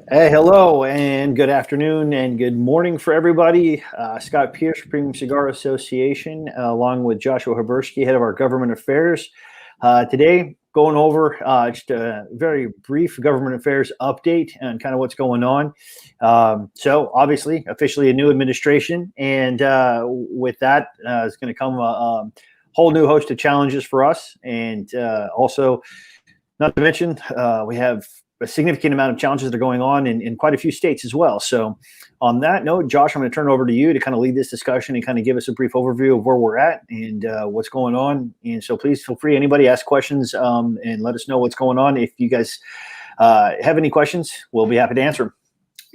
Hey, hello, and good afternoon, and good morning for everybody. Scott Pierce, Premium Cigar Association, along with Joshua Habersky, head of our government affairs. Today, going over just a very brief government affairs update and kind of what's going on. So, obviously, officially a new administration, and with that is going to come a whole new host of challenges for us, and also, not to mention, we have a significant amount of challenges that are going on in quite a few states as well. So on that note, Josh, I'm going to turn it over to you to kind of lead this discussion and kind of give us a brief overview of where we're at and what's going on. And so please feel free, anybody ask questions and let us know what's going on. If you guys have any questions, we'll be happy to answer them.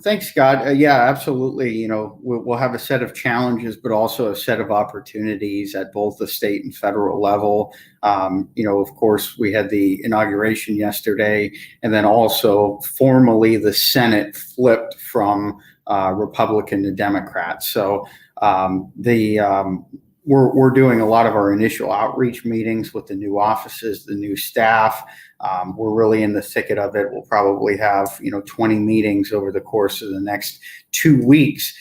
Thanks, Scott. Yeah, absolutely. We'll have a set of challenges, but also a set of opportunities at both the state and federal level. Of course, we had the inauguration yesterday, and then also formally the Senate flipped from Republican to Democrat. So we're doing a lot of our initial outreach meetings with the new offices, the new staff. We're really in the thicket of it. We'll probably have 20 meetings over the course of the next 2 weeks.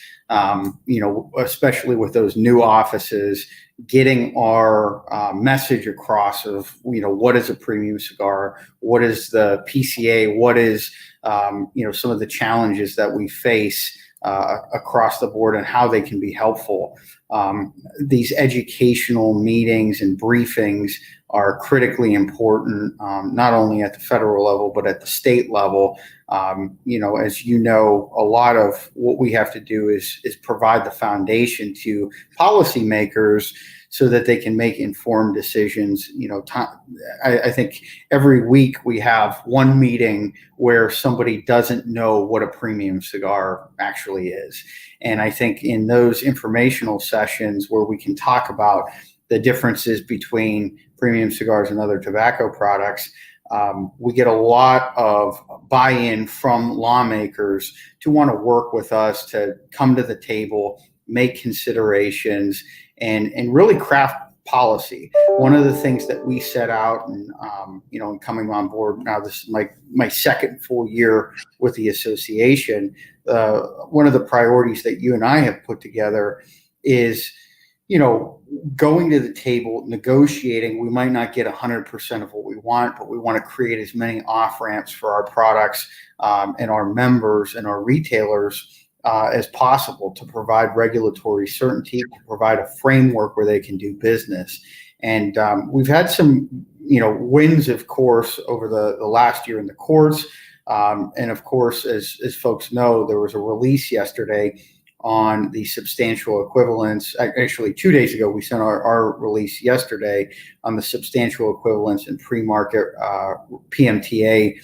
Especially with those new offices, getting our message across of what is a premium cigar, what is the PCA, what is some of the challenges that we face across the board and how they can be helpful. These educational meetings and briefings are critically important, not only at the federal level, but at the state level. As you know, a lot of what we have to do is provide the foundation to policymakers so that they can make informed decisions. I think every week we have one meeting where somebody doesn't know what a premium cigar actually is. And I think in those informational sessions where we can talk about the differences between premium cigars and other tobacco products, we get a lot of buy-in from lawmakers to want to work with us to come to the table, make considerations, and really craft policy. One of the things that we set out, and coming on board now, this is my second full year with the association. One of the priorities that you and I have put together is, going to the table, negotiating. We might not get 100% of what we want, but we want to create as many off ramps for our products and our members and our retailers as possible to provide regulatory certainty, to provide a framework where they can do business. And we've had some, wins, of course, over the last year in the courts. And of course, as folks know, there was a release yesterday on the substantial equivalence. Actually, 2 days ago, we sent our release yesterday on the substantial equivalence and pre-market PMTA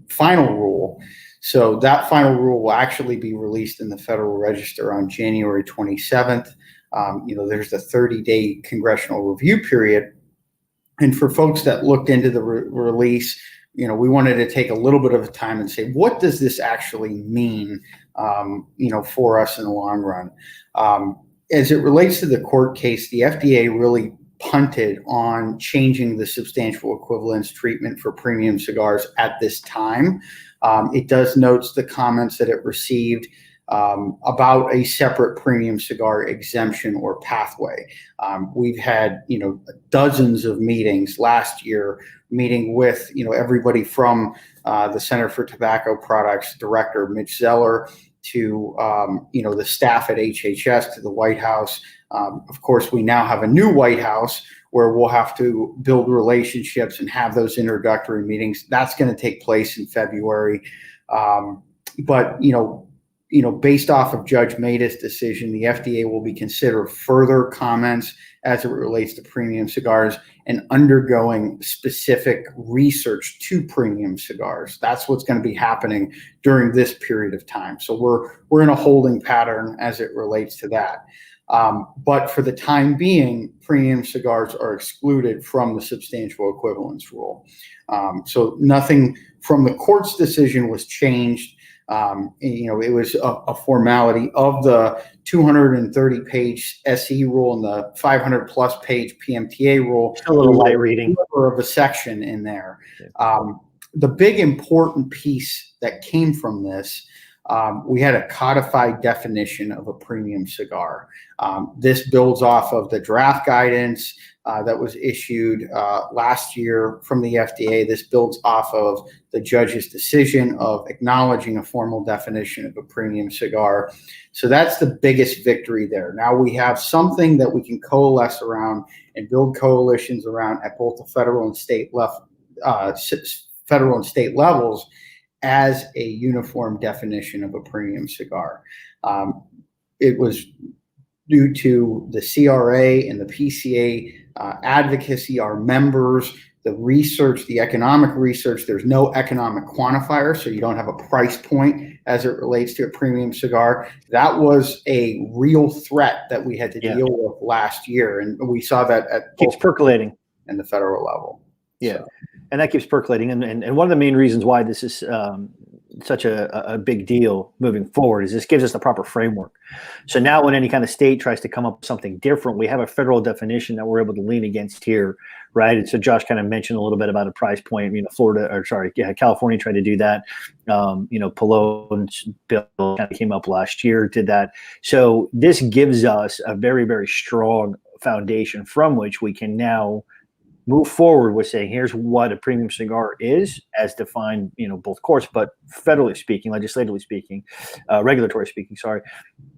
final rule. So that final rule will actually be released in the Federal Register on January 27th. There's the 30-day congressional review period. And for folks that looked into the release, we wanted to take a little bit of time and say, what does this actually mean, for us in the long run? As it relates to the court case, the FDA really punted on changing the substantial equivalence treatment for premium cigars at this time. It does note the comments that it received about a separate premium cigar exemption or pathway. We've had, dozens of meetings last year, meeting with, everybody from the Center for Tobacco Products Director Mitch Zeller to, the staff at HHS, to the White House. Of course, we now have a new White House where we'll have to build relationships and have those introductory meetings. That's going to take place in February. But based off of Judge Maida's decision, the FDA will be considering further comments as it relates to premium cigars and undergoing specific research to premium cigars. That's what's going to be happening during this period of time. So we're in a holding pattern as it relates to that. But for the time being, premium cigars are excluded from the substantial equivalence rule. So nothing from the court's decision was changed. It was a formality of the 230-page SE rule and the 500-plus page PMTA rule. A little light reading of a section in there. The big important piece that came from this, we had a codified definition of a premium cigar. This builds off of the draft guidance that was issued last year from the FDA. This builds off of the judge's decision of acknowledging a formal definition of a premium cigar. So that's the biggest victory there. Now we have something that we can coalesce around and build coalitions around at both the federal and state levels as a uniform definition of a premium cigar. It was due to the CRA and the PCA advocacy, our members, the research, the economic research. There's no economic quantifier, so you don't have a price point as it relates to a premium cigar. That was a real threat that we had to deal with last year, and we saw that at keeps percolating in the federal level. Yeah, so. And that keeps percolating. And one of the main reasons why this is such a big deal moving forward is this gives us the proper framework. So now when any kind of state tries to come up with something different, we have a federal definition that we're able to lean against here, right? And so Josh kind of mentioned a little bit about a price point. California tried to do that. Pelot's bill kind of came up last year, did that. So this gives us a very, very strong foundation from which we can now move forward with saying, here's what a premium cigar is as defined, both courts, but federally speaking, legislatively speaking, regulatory speaking,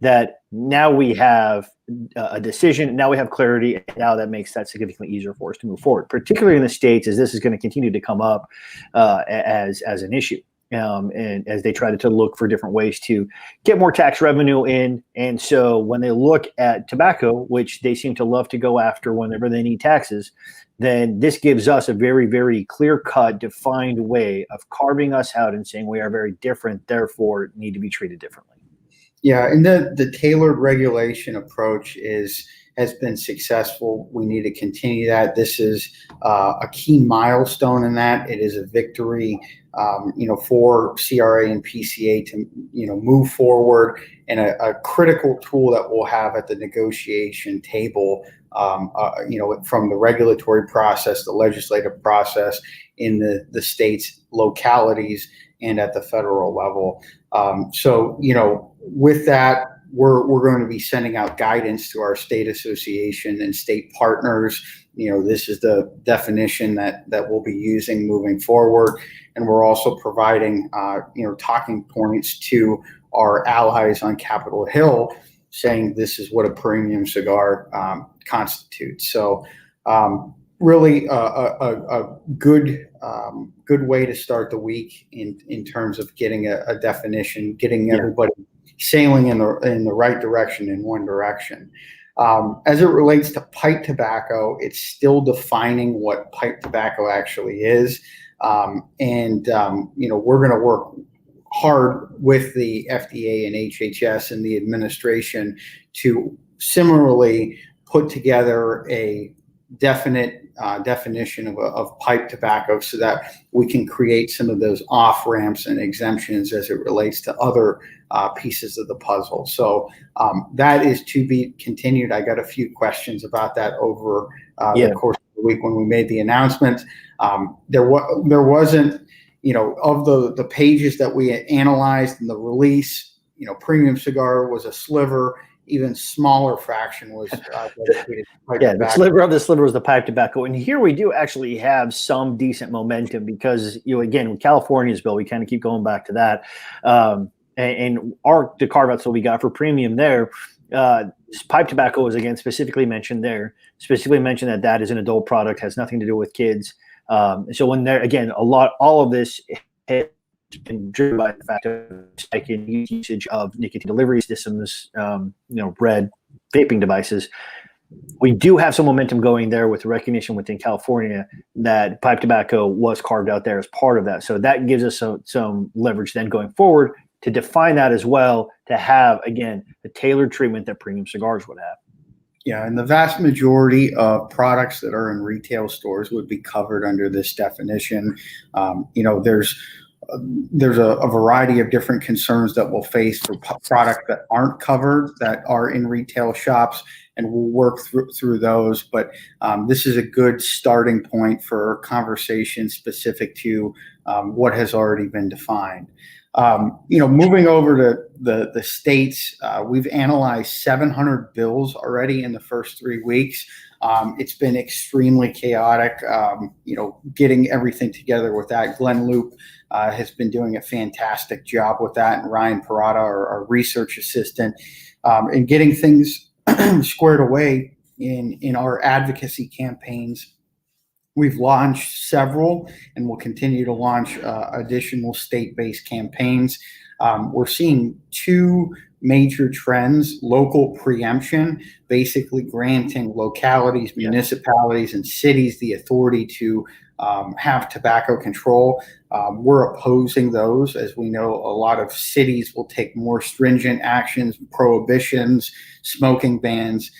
that now we have a decision, now we have clarity, and now that makes that significantly easier for us to move forward, particularly in the States, as this is going to continue to come up as an issue. And as they try to look for different ways to get more tax revenue in. And so when they look at tobacco, which they seem to love to go after whenever they need taxes, then this gives us a very, very clear-cut, defined way of carving us out and saying we are very different, therefore need to be treated differently. Yeah, and the tailored regulation approach has been successful. We need to continue that. This is a key milestone in that. It is a victory, for CRA and PCA to, move forward, and a critical tool that we'll have at the negotiation table, from the regulatory process, the legislative process in the states, localities, and at the federal level. With that, we're going to be sending out guidance to our state association and state partners. This is the definition that we'll be using moving forward. And we're also providing, talking points to our allies on Capitol Hill, saying this is what a premium cigar constitutes. So really a good way to start the week in terms of getting a definition, getting everybody sailing in the right direction, in one direction. As it relates to pipe tobacco, it's still defining what pipe tobacco actually is. We're going to work hard with the FDA and HHS and the administration to similarly put together a definite definition of pipe tobacco so that we can create some of those off-ramps and exemptions as it relates to other pieces of the puzzle. So that is to be continued. I got a few questions about that over the course of the week when we made the announcement. There wasn't, of the pages that we analyzed in the release, premium cigar was a sliver. Even smaller fraction was dedicated to pipe tobacco. The sliver of the sliver was the pipe tobacco. And here we do actually have some decent momentum because, again, with California's bill, we kind of keep going back to that. And the carve-outs that we got for premium there, pipe tobacco was, again, specifically mentioned that is an adult product, has nothing to do with kids. So when there, again, all of this has been driven by the fact of spike in usage of nicotine delivery systems, red vaping devices. We do have some momentum going there with recognition within California that pipe tobacco was carved out there as part of that. So that gives us some leverage then going forward to define that as well, to have, again, the tailored treatment that premium cigars would have. Yeah, and the vast majority of products that are in retail stores would be covered under this definition. There's there's a variety of different concerns that we'll face for products that aren't covered, that are in retail shops, and we'll work through those. But this is a good starting point for conversation specific to what has already been defined. Moving over to the states, we've analyzed 700 bills already in the first 3 weeks. It's been extremely chaotic, getting everything together with that. Glenn Loop has been doing a fantastic job with that, and Ryan Parada, our research assistant, and getting things squared away in our advocacy campaigns. We've launched several and will continue to launch additional state-based campaigns. We're seeing two major trends: local preemption, basically granting localities, municipalities, and cities the authority to have tobacco control. We're opposing those. As we know, a lot of cities will take more stringent actions, prohibitions, smoking bans.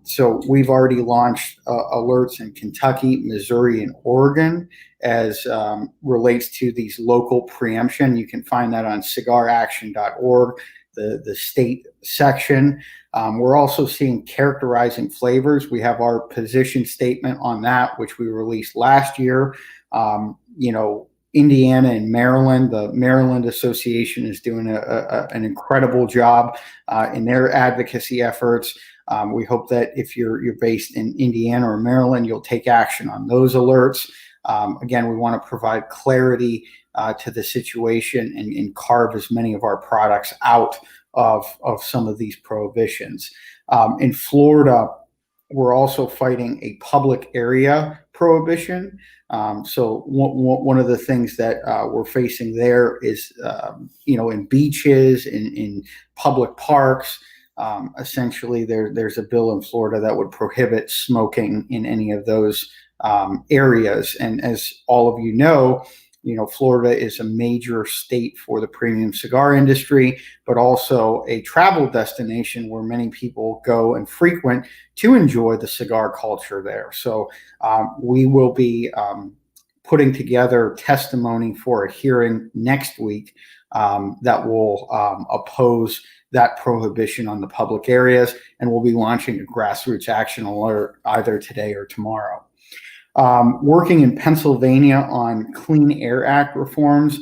So we've already launched alerts in Kentucky, Missouri, and Oregon as relates to these local preemption. You can find that on cigaraction.org, the state section. We're also seeing characterizing flavors. We have our position statement on that, which we released last year. Indiana and Maryland, the Maryland Association is doing an incredible job in their advocacy efforts. We hope that if you're based in Indiana or Maryland, you'll take action on those alerts. Again, we want to provide clarity to the situation and carve as many of our products out of some of these prohibitions. In Florida, we're also fighting a public area prohibition. So one of the things that we're facing there is, in beaches, in public parks, essentially there's a bill in Florida that would prohibit smoking in any of those areas. And as all of you know, Florida is a major state for the premium cigar industry, but also a travel destination where many people go and frequent to enjoy the cigar culture there. So we will be putting together testimony for a hearing next week that will oppose that prohibition on the public areas, and we'll be launching a grassroots action alert either today or tomorrow. Working in Pennsylvania on Clean Air Act reforms,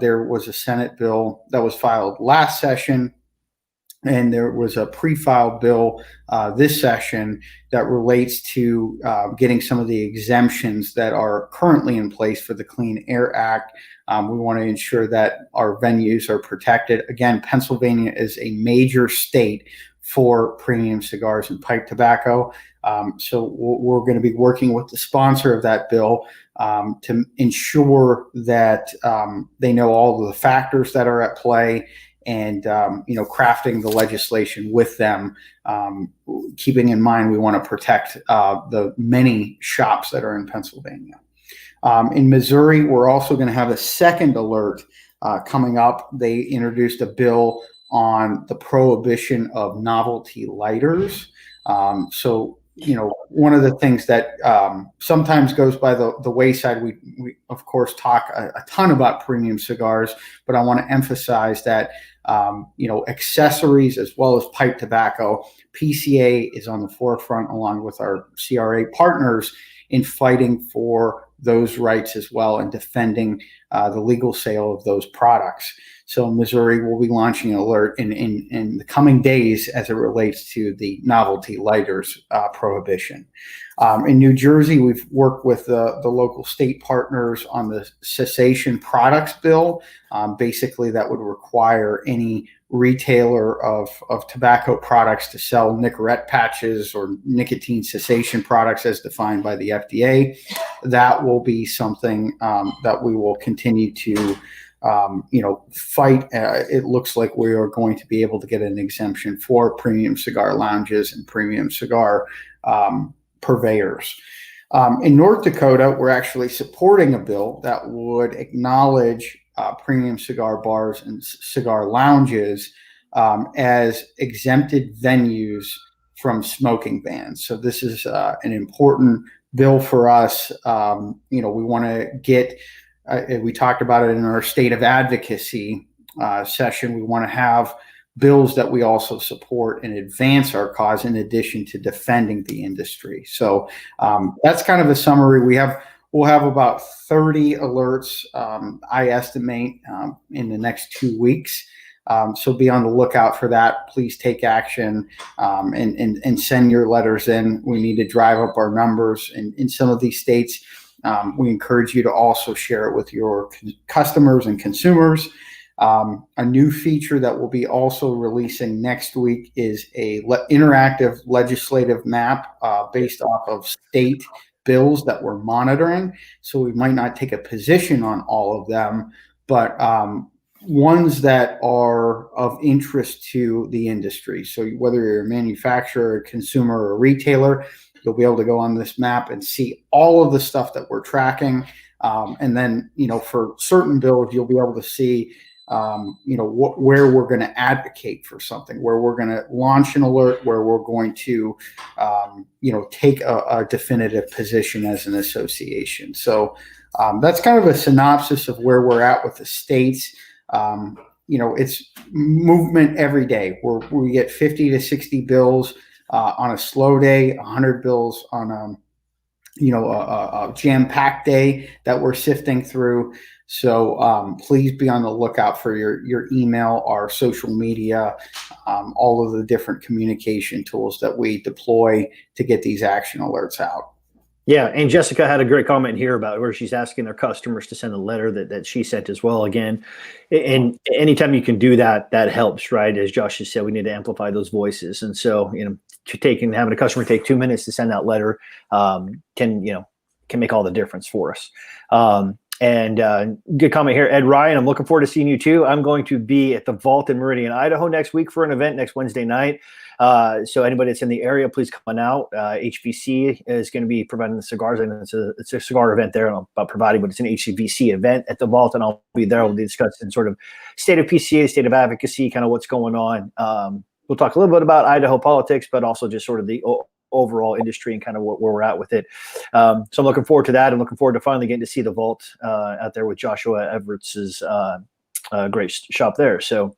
there was a Senate bill that was filed last session, and there was a pre-filed bill this session that relates to getting some of the exemptions that are currently in place for the Clean Air Act. We want to ensure that our venues are protected. Again, Pennsylvania is a major state for premium cigars and pipe tobacco. So we're going to be working with the sponsor of that bill to ensure that they know all of the factors that are at play, and crafting the legislation with them, keeping in mind we want to protect the many shops that are in Pennsylvania. In Missouri, we're also going to have a second alert coming up. They introduced a bill on the prohibition of novelty lighters. So one of the things that sometimes goes by the wayside, we of course talk a ton about premium cigars, but I want to emphasize that accessories as well as pipe tobacco, PCA is on the forefront along with our CRA partners in fighting for those rights as well and defending the legal sale of those products. So in Missouri, we'll be launching an alert in the coming days as it relates to the novelty lighters prohibition. In New Jersey, we've worked with the local state partners on the cessation products bill. Basically, that would require any retailer of tobacco products to sell Nicorette patches or nicotine cessation products as defined by the FDA. That will be something that we will continue to fight. It looks like we are going to be able to get an exemption for premium cigar lounges and premium cigar purveyors. In North Dakota, we're actually supporting a bill that would acknowledge premium cigar bars and cigar lounges as exempted venues from smoking bans. So this is an important bill for us. We want to get we talked about it in our state of advocacy session. We want to have bills that we also support and advance our cause in addition to defending the industry. So that's kind of a summary. We'll have about 30 alerts, I estimate, in the next 2 weeks. So be on the lookout for that. Please take action and send your letters in. We need to drive up our numbers. And in some of these states, we encourage you to also share it with your customers and consumers. A new feature that we'll be also releasing next week is a interactive legislative map based off of state bills that we're monitoring. So we might not take a position on all of them, but ones that are of interest to the industry. So whether you're a manufacturer, a consumer, or a retailer, you'll be able to go on this map and see all of the stuff that we're tracking. And then, for certain bills, you'll be able to see where we're going to advocate for something, where we're going to launch an alert, where we're going to, take a definitive position as an association. So that's kind of a synopsis of where we're at with the states. It's movement every day. We get 50 to 60 bills on a slow day, 100 bills on a jam-packed day that we're sifting through. So please be on the lookout for your email, our social media, all of the different communication tools that we deploy to get these action alerts out. Yeah, and Jessica had a great comment here about where she's asking their customers to send a letter that she sent as well. Again, and anytime you can do that, that helps, right? As Josh just said, we need to amplify those voices. And so, having a customer take 2 minutes to send that letter can make all the difference for us. And good comment here, Ed Ryan. I'm looking forward to seeing you too. I'm going to be at the Vault in Meridian, Idaho next week for an event next Wednesday night. So anybody that's in the area, please come on out. HVC is going to be providing the cigars, and it's a cigar event there. I'm about providing, but it's an HVC event at the Vault, and I'll be there. We'll be discussing sort of state of PCA, state of advocacy, kind of what's going on. We'll talk a little bit about Idaho politics, but also just sort of the overall industry and kind of where we're at with it. So I'm looking forward to that. I'm looking forward to finally getting to see the Vault out there with Joshua Everett's great shop there. So,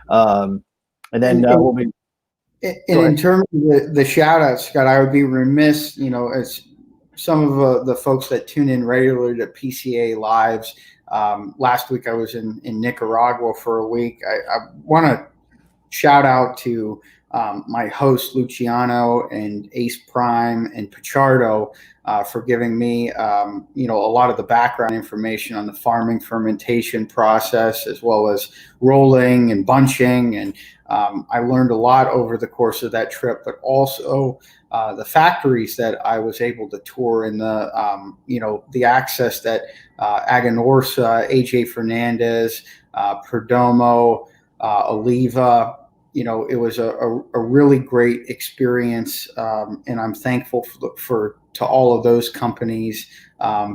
and then we'll be. And in terms of the shout out, Scott, I would be remiss, as some of the folks that tune in regularly to PCA Lives. Last week I was in Nicaragua for a week. I want to shout out to my host Luciano and Ace Prime and Pichardo for giving me a lot of the background information on the farming fermentation process, as well as rolling and bunching. And I learned a lot over the course of that trip, but also the factories that I was able to tour and the access that Aganorsa, AJ Fernandez, Perdomo, Oliva. It was a really great experience, and I'm thankful to all of those companies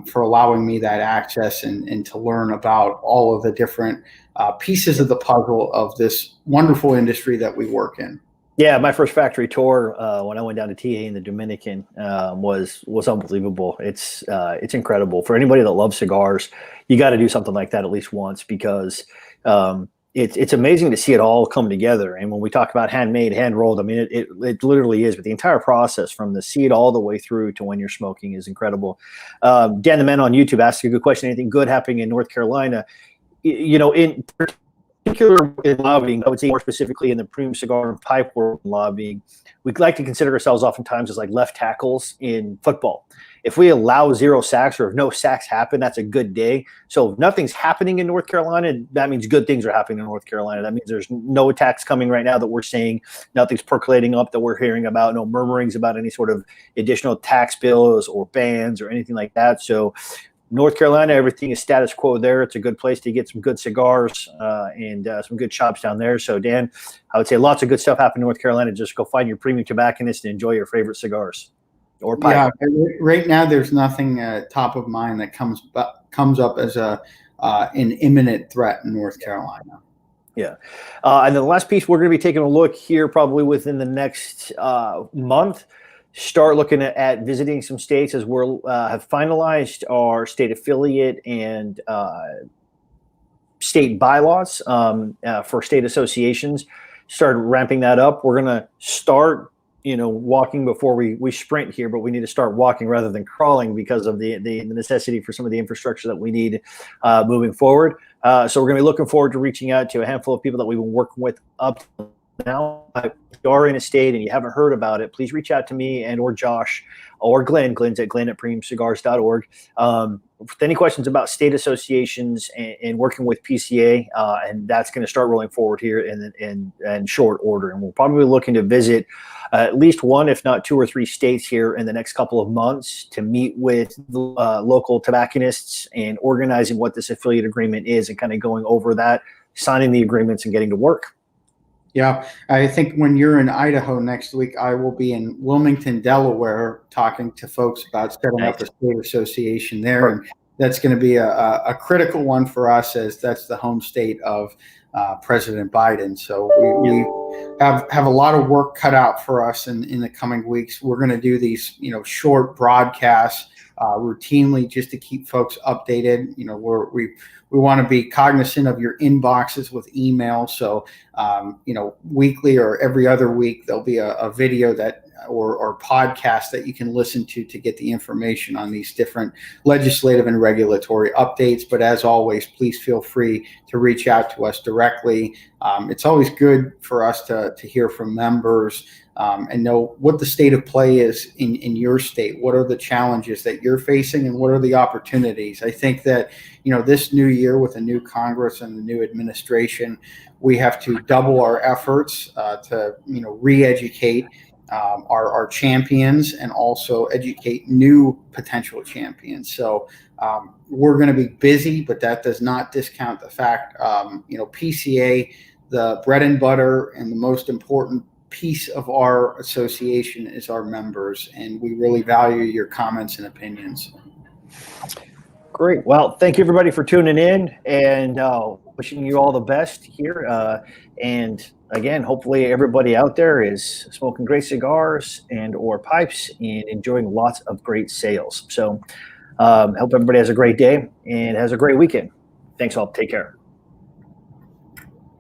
for allowing me that access and to learn about all of the different pieces of the puzzle of this wonderful industry that we work in. Yeah, my first factory tour when I went down to TA in the Dominican was unbelievable. It's incredible. For anybody that loves cigars, you got to do something like that at least once, because it's amazing to see it all come together. And when we talk about handmade, hand rolled, I mean, it literally is. But the entire process from the seed all the way through to when you're smoking is incredible. Dan the Man on YouTube asked a good question. Anything good happening in North Carolina? In particular in lobbying, I would say more specifically in the premium cigar and pipe world lobbying, we like to consider ourselves oftentimes as like left tackles in football. If we allow 0 sacks, or if no sacks happen, that's a good day. So if nothing's happening in North Carolina, that means good things are happening in North Carolina. That means there's no attacks coming right now that we're seeing. Nothing's percolating up that we're hearing about. No murmurings about any sort of additional tax bills or bans or anything like that. So North Carolina, everything is status quo there. It's a good place to get some good cigars and some good shops down there. So, Dan, I would say lots of good stuff happening in North Carolina. Just go find your premium tobacconist and enjoy your favorite cigars. Or pipe. Yeah, right now there's nothing top of mind that comes up as an imminent threat in North Carolina. Yeah. And then the last piece, we're going to be taking a look here probably within the next month start looking at visiting some states as we're have finalized our state affiliate and state bylaws for state associations. Started ramping that up. We're going to start, walking before we sprint here, but we need to start walking rather than crawling because of the necessity for some of the infrastructure that we need moving forward. So we're going to be looking forward to reaching out to a handful of people that we've been working with up to now. If you are in a state and you haven't heard about it, please reach out to me and or Josh or Glenn. Glenn's at glenn@premiumcigars.org. With any questions about state associations and working with PCA, and that's going to start rolling forward here in short order. And we're probably looking to visit at least one, if not 2 or 3 states here in the next couple of months to meet with the local tobacconists and organizing what this affiliate agreement is and kind of going over that, signing the agreements and getting to work. Yeah, I think when you're in Idaho next week, I will be in Wilmington, Delaware, talking to folks about setting up a state association there. And that's going to be a critical one for us, as that's the home state of President Biden. So we have a lot of work cut out for us in the coming weeks. We're going to do these, short broadcasts routinely just to keep folks updated. We want to be cognizant of your inboxes with email. So, weekly or every other week, there'll be a video that or podcast that you can listen to get the information on these different legislative and regulatory updates. But as always, please feel free to reach out to us directly. It's always good for us to hear from members and know what the state of play is in your state. What are the challenges that you're facing and what are the opportunities? I think that, this new year with a new Congress and a new administration, we have to double our efforts to, re-educate our champions and also educate new potential champions. So we're going to be busy, but that does not discount the fact, PCA, the bread and butter and the most important piece of our association is our members, and we really value your comments and opinions. Great. Well, thank you everybody for tuning in, and wishing you all the best here. And again, hopefully everybody out there is smoking great cigars and or pipes and enjoying lots of great sales. So hope everybody has a great day and has a great weekend. Thanks all. Take care.